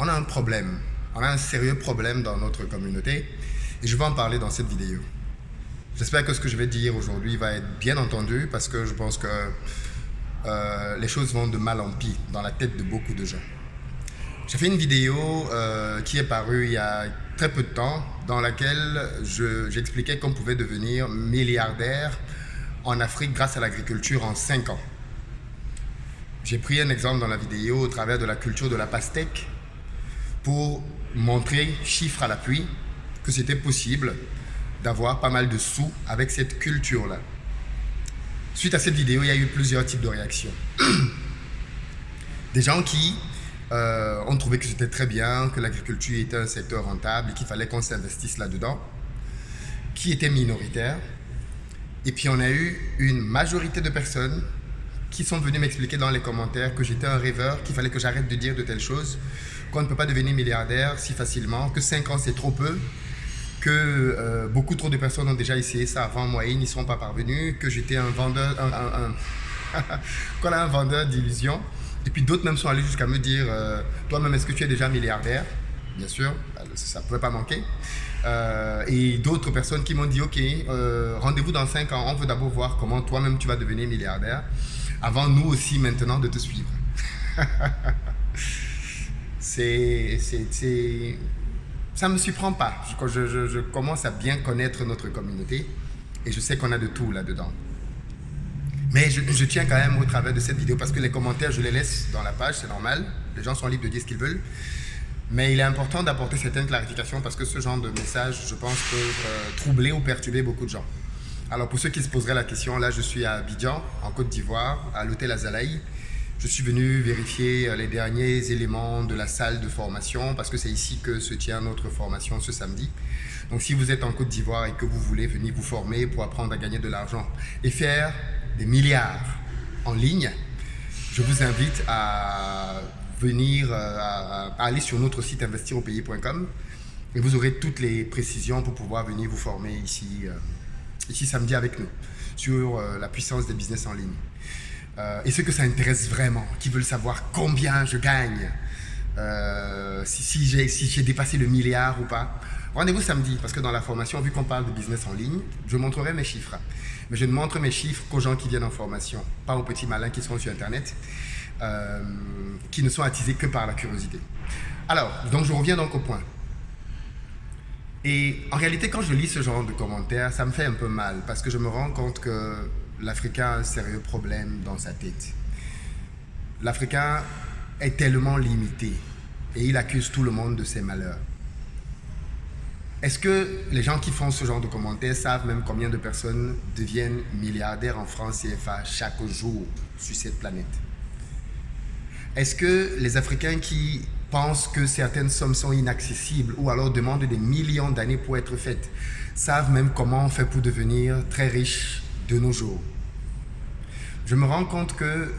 on a un problème. On a un sérieux problème dans notre communauté et je vais en parler dans cette vidéo. J'espère que ce que je vais dire aujourd'hui va être bien entendu parce que je pense que les choses vont de mal en pis dans la tête de beaucoup de gens. J'ai fait une vidéo qui est parue il y a très peu de temps dans laquelle j'expliquais qu'on pouvait devenir milliardaire en Afrique grâce à l'agriculture en 5 ans. J'ai pris un exemple dans la vidéo au travers de la culture de la pastèque pour montrer, chiffres à l'appui, que c'était possible d'avoir pas mal de sous avec cette culture-là. Suite à cette vidéo, il y a eu plusieurs types de réactions. Des gens qui ont trouvé que c'était très bien, que l'agriculture était un secteur rentable et qu'il fallait qu'on s'investisse là-dedans, qui étaient minoritaires. Et puis on a eu une majorité de personnes qui sont venues m'expliquer dans les commentaires que j'étais un rêveur, qu'il fallait que j'arrête de dire de telles choses, qu'on ne peut pas devenir milliardaire si facilement, que 5 ans c'est trop peu, que beaucoup trop de personnes ont déjà essayé ça avant moi et ils n'y sont pas parvenus, que j'étais un vendeur, qu'on a un vendeur d'illusions. Et puis d'autres même sont allés jusqu'à me dire toi-même, est-ce que tu es déjà milliardaire? Bien sûr, ça ne pouvait pas manquer. Et d'autres personnes qui m'ont dit ok, rendez-vous dans 5 ans, on veut d'abord voir comment toi-même tu vas devenir milliardaire avant nous aussi maintenant de te suivre. Ça ne me surprend pas. Je commence à bien connaître notre communauté et je sais qu'on a de tout là-dedans. Mais je tiens quand même au travers de cette vidéo parce que les commentaires, je les laisse dans la page, c'est normal. Les gens sont libres de dire ce qu'ils veulent. Mais il est important d'apporter certaines clarifications parce que ce genre de message, je pense, peut troubler ou perturber beaucoup de gens. Alors pour ceux qui se poseraient la question, là je suis à Abidjan, en Côte d'Ivoire, à l'hôtel Azalaï. Je suis venu vérifier les derniers éléments de la salle de formation parce que c'est ici que se tient notre formation ce samedi. Donc si vous êtes en Côte d'Ivoire et que vous voulez venir vous former pour apprendre à gagner de l'argent et faire des milliards en ligne, je vous invite à venir, à aller sur notre site investiropayé.com et vous aurez toutes les précisions pour pouvoir venir vous former ici samedi avec nous sur la puissance des business en ligne. Et ceux que ça intéresse vraiment, qui veulent savoir combien je gagne, si j'ai dépassé le milliard ou pas, rendez-vous samedi, parce que dans la formation, vu qu'on parle de business en ligne, je montrerai mes chiffres. Mais je ne montre mes chiffres qu'aux gens qui viennent en formation, pas aux petits malins qui sont sur Internet, qui ne sont attisés que par la curiosité. Alors, donc je reviens donc au point. Et en réalité, quand je lis ce genre de commentaires, ça me fait un peu mal, parce que je me rends compte que l'Africain a un sérieux problème dans sa tête. L'Africain est tellement limité et il accuse tout le monde de ses malheurs. Est-ce que les gens qui font ce genre de commentaires savent même combien de personnes deviennent milliardaires en francs CFA chaque jour sur cette planète? Est-ce que les Africains qui pensent que certaines sommes sont inaccessibles ou alors demandent des millions d'années pour être faites savent même comment on fait pour devenir très riche de nos jours? Je me rends compte que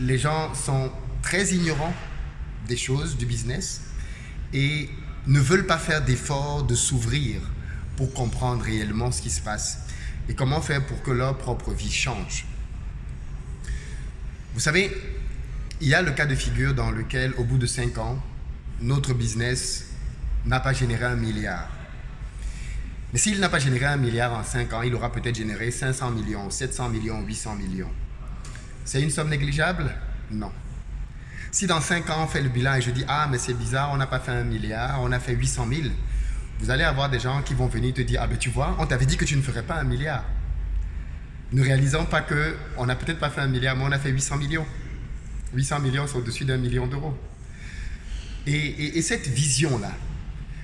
les gens sont très ignorants des choses, du business, et ne veulent pas faire d'efforts de s'ouvrir pour comprendre réellement ce qui se passe et comment faire pour que leur propre vie change. Vous savez, il y a le cas de figure dans lequel, au bout de 5 ans, notre business n'a pas généré 1 milliard. Mais s'il n'a pas généré 1 milliard en 5 ans, il aura peut-être généré 500 millions, 700 millions, 800 millions. C'est une somme négligeable? Non. Si dans 5 ans on fait le bilan et je dis « Ah, mais c'est bizarre, on n'a pas fait 1 milliard, on a fait 800 000 », vous allez avoir des gens qui vont venir te dire « Ah ben tu vois, on t'avait dit que tu ne ferais pas 1 milliard ». Ne réalisant pas qu'on n'a peut-être pas fait 1 milliard, mais on a fait 800 millions. 800 millions, c'est au-dessus d'1 million d'euros. Et cette vision-là,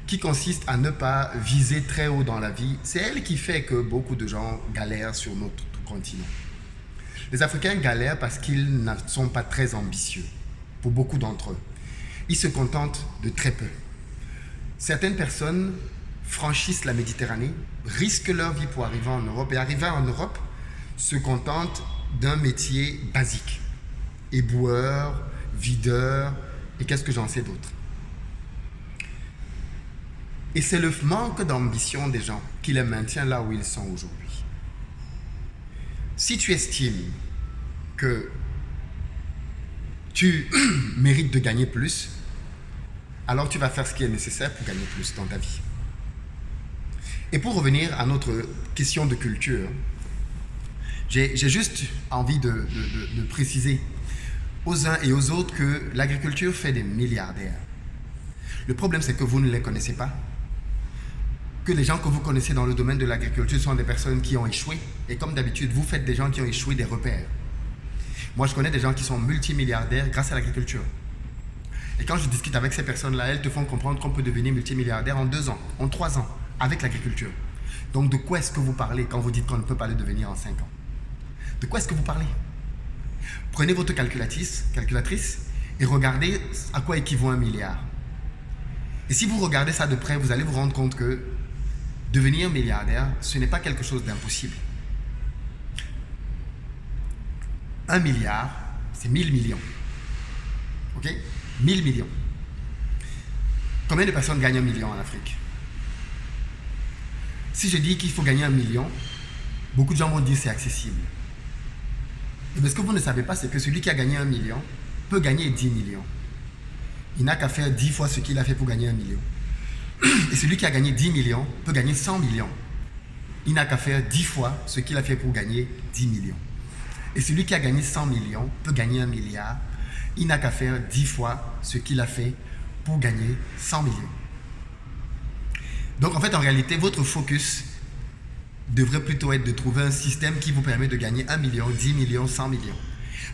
qui consiste à ne pas viser très haut dans la vie, c'est elle qui fait que beaucoup de gens galèrent sur notre continent. Les Africains galèrent parce qu'ils ne sont pas très ambitieux, pour beaucoup d'entre eux. Ils se contentent de très peu. Certaines personnes franchissent la Méditerranée, risquent leur vie pour arriver en Europe, et arriver en Europe, se contentent d'un métier basique. Éboueur, videur, et qu'est-ce que j'en sais d'autre. Et c'est le manque d'ambition des gens qui les maintient là où ils sont aujourd'hui. Si tu estimes que tu mérites de gagner plus, alors tu vas faire ce qui est nécessaire pour gagner plus dans ta vie. Et pour revenir à notre question de culture, j'ai juste envie de préciser aux uns et aux autres que l'agriculture fait des milliardaires. Le problème, c'est que vous ne les connaissez pas, que les gens que vous connaissez dans le domaine de l'agriculture sont des personnes qui ont échoué. Et comme d'habitude, vous faites des gens qui ont échoué des repères. Moi, je connais des gens qui sont multimilliardaires grâce à l'agriculture. Et quand je discute avec ces personnes-là, elles te font comprendre qu'on peut devenir multimilliardaire en 2 ans, en 3 ans, avec l'agriculture. Donc, de quoi est-ce que vous parlez quand vous dites qu'on ne peut pas le devenir en 5 ans? De quoi est-ce que vous parlez? Prenez votre calculatrice et regardez à quoi équivaut 1 milliard. Et si vous regardez ça de près, vous allez vous rendre compte que devenir milliardaire, ce n'est pas quelque chose d'impossible. 1 milliard, c'est 1000 millions. Ok? 1000 millions. Combien de personnes gagnent 1 million en Afrique? Si je dis qu'il faut gagner 1 million, beaucoup de gens vont dire que c'est accessible. Et ce que vous ne savez pas, c'est que celui qui a gagné 1 million peut gagner 10 millions. Il n'a qu'à faire 10 fois ce qu'il a fait pour gagner 1 million. Et celui qui a gagné 10 millions peut gagner 100 millions. Il n'a qu'à faire 10 fois ce qu'il a fait pour gagner 10 millions. Et celui qui a gagné 100 millions peut gagner 1 milliard. Il n'a qu'à faire 10 fois ce qu'il a fait pour gagner 100 millions. Donc en fait, en réalité, votre focus devrait plutôt être de trouver un système qui vous permet de gagner 1 million, 10 millions, 100 millions.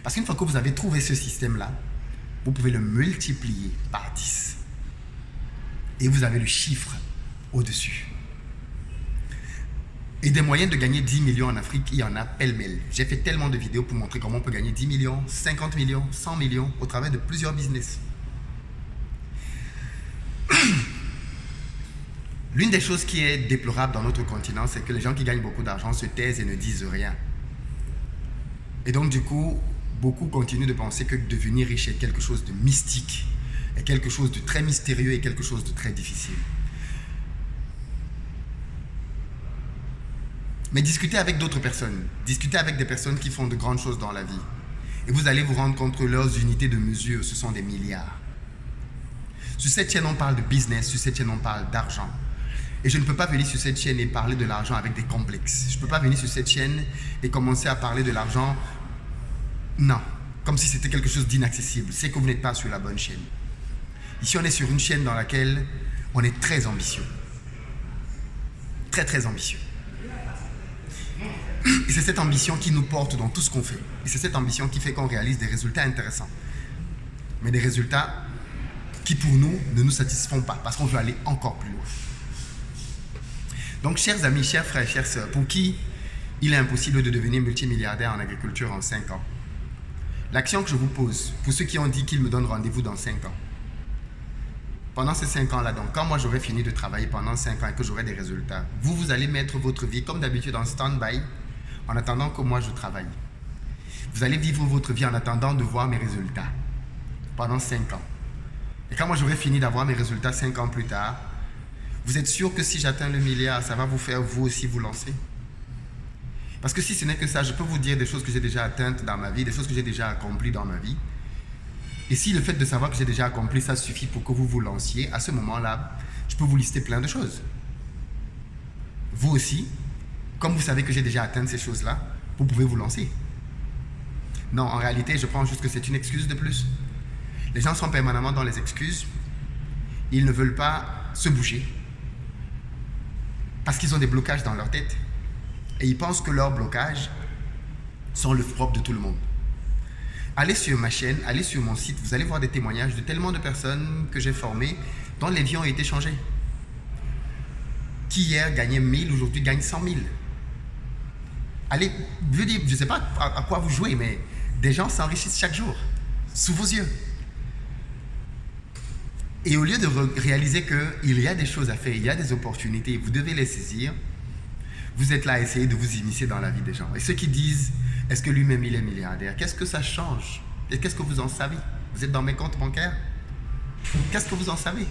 Parce qu'une fois que vous avez trouvé ce système-là, vous pouvez le multiplier par 10. Et vous avez le chiffre au-dessus. Et des moyens de gagner 10 millions en Afrique, il y en a pêle-mêle. J'ai fait tellement de vidéos pour montrer comment on peut gagner 10 millions, 50 millions, 100 millions au travers de plusieurs business. L'une des choses qui est déplorable dans notre continent, c'est que les gens qui gagnent beaucoup d'argent se taisent et ne disent rien. Et donc du coup, beaucoup continuent de penser que devenir riche est quelque chose de mystique, est quelque chose de très mystérieux et quelque chose de très difficile. Mais discutez avec d'autres personnes, discutez avec des personnes qui font de grandes choses dans la vie. Et vous allez vous rendre compte que leurs unités de mesure, ce sont des milliards. Sur cette chaîne, on parle de business, sur cette chaîne, on parle d'argent. Et je ne peux pas venir sur cette chaîne et parler de l'argent avec des complexes. Je ne peux pas venir sur cette chaîne et commencer à parler de l'argent, non, comme si c'était quelque chose d'inaccessible. C'est que vous n'êtes pas sur la bonne chaîne. Ici, on est sur une chaîne dans laquelle on est très ambitieux. Très, très ambitieux. Et c'est cette ambition qui nous porte dans tout ce qu'on fait. Et c'est cette ambition qui fait qu'on réalise des résultats intéressants. Mais des résultats qui, pour nous, ne nous satisfont pas parce qu'on veut aller encore plus loin. Donc, chers amis, chers frères, chères sœurs, pour qui il est impossible de devenir multimilliardaire en agriculture en 5 ans, l'action que je vous pose, pour ceux qui ont dit qu'ils me donnent rendez-vous dans 5 ans, pendant ces 5 ans-là, donc quand moi j'aurai fini de travailler pendant 5 ans et que j'aurai des résultats, vous allez mettre votre vie comme d'habitude en stand-by en attendant que moi je travaille. Vous allez vivre votre vie en attendant de voir mes résultats pendant 5 ans. Et quand moi j'aurai fini d'avoir mes résultats 5 ans plus tard, vous êtes sûr que si j'atteins le milliard, ça va vous faire vous aussi vous lancer? Parce que si ce n'est que ça, je peux vous dire des choses que j'ai déjà atteintes dans ma vie, des choses que j'ai déjà accomplies dans ma vie. Et si le fait de savoir que j'ai déjà accompli ça suffit pour que vous vous lanciez, à ce moment-là, je peux vous lister plein de choses. Vous aussi, comme vous savez que j'ai déjà atteint ces choses-là, vous pouvez vous lancer. Non, en réalité, je pense juste que c'est une excuse de plus. Les gens sont permanemment dans les excuses. Ils ne veulent pas se bouger parce qu'ils ont des blocages dans leur tête. Et ils pensent que leurs blocages sont le propre de tout le monde. Allez sur ma chaîne, allez sur mon site, vous allez voir des témoignages de tellement de personnes que j'ai formées dont les vies ont été changées. Qui hier gagnait 1000, aujourd'hui gagne 100 000. Allez, je ne sais pas à quoi vous jouez, mais des gens s'enrichissent chaque jour, sous vos yeux. Et au lieu de réaliser qu'il y a des choses à faire, il y a des opportunités, vous devez les saisir, vous êtes là à essayer de vous immiscer dans la vie des gens. Et ceux qui disent, est-ce que lui-même il est milliardaire? Qu'est-ce que ça change? Et qu'est-ce que vous en savez? Vous êtes dans mes comptes bancaires? Qu'est-ce que vous en savez?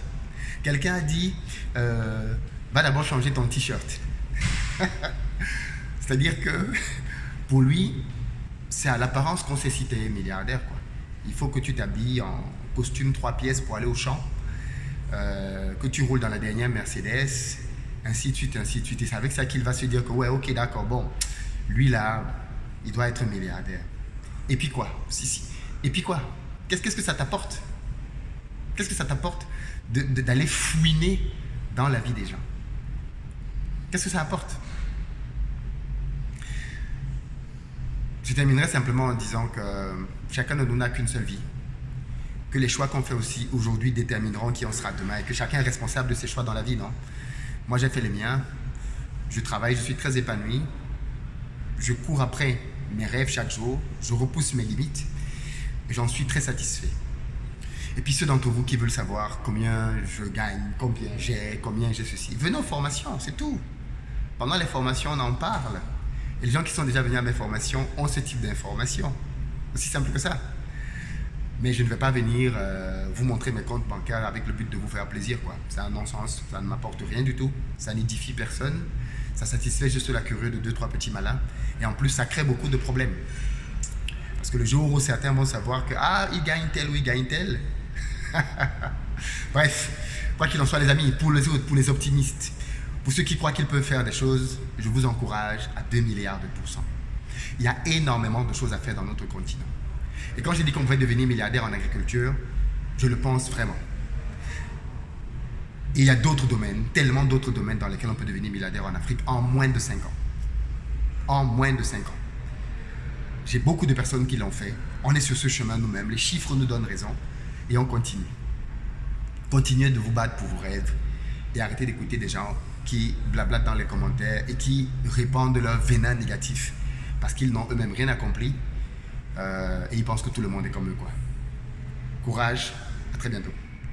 Quelqu'un a dit, va d'abord changer ton t-shirt. C'est-à-dire que pour lui, c'est à l'apparence qu'on sait si tu es milliardaire, quoi. Il faut que tu t'habilles en costume 3 pièces pour aller au champ. que tu roules dans la dernière Mercedes, ainsi de suite, ainsi de suite. Et c'est avec ça qu'il va se dire que, ouais, ok, d'accord, bon, lui là, il doit être milliardaire. Et puis quoi? Si. Et puis quoi? Qu'est-ce que ça t'apporte? Qu'est-ce que ça t'apporte d'aller fouiner dans la vie des gens? Qu'est-ce que ça apporte? Je terminerai simplement en disant que chacun de nous n'a qu'une seule vie. Que les choix qu'on fait aussi aujourd'hui détermineront qui on sera demain et que chacun est responsable de ses choix dans la vie, non? Moi, j'ai fait les miens. Je travaille, je suis très épanoui. Je cours après mes rêves chaque jour. Je repousse mes limites. Et j'en suis très satisfait. Et puis ceux d'entre vous qui veulent savoir combien je gagne, combien j'ai ceci, venez aux formations, c'est tout. Pendant les formations, on en parle. Et les gens qui sont déjà venus à mes formations ont ce type d'informations. Aussi simple que ça. Mais je ne vais pas venir vous montrer mes comptes bancaires avec le but de vous faire plaisir, quoi. C'est un non-sens, ça ne m'apporte rien du tout. Ça n'édifie personne. Ça satisfait juste la curieux de 2-3 petits malins. Et en plus, ça crée beaucoup de problèmes. Parce que le jour où certains vont savoir que il gagne tel ou il gagne tel. Bref, quoi qu'il en soit les amis, pour les autres, pour les optimistes, pour ceux qui croient qu'ils peuvent faire des choses, je vous encourage à 2 milliards de %. Il y a énormément de choses à faire dans notre continent. Et quand je dis qu'on pourrait devenir milliardaire en agriculture, je le pense vraiment. Et il y a d'autres domaines, tellement d'autres domaines dans lesquels on peut devenir milliardaire en Afrique en moins de 5 ans. En moins de 5 ans. J'ai beaucoup de personnes qui l'ont fait. On est sur ce chemin nous-mêmes. Les chiffres nous donnent raison. Et on continue. Continuez de vous battre pour vos rêves. Et arrêtez d'écouter des gens qui blablatent dans les commentaires et qui répandent leur venin négatif. Parce qu'ils n'ont eux-mêmes rien accompli. Et ils pensent que tout le monde est comme eux, quoi. Courage. À très bientôt.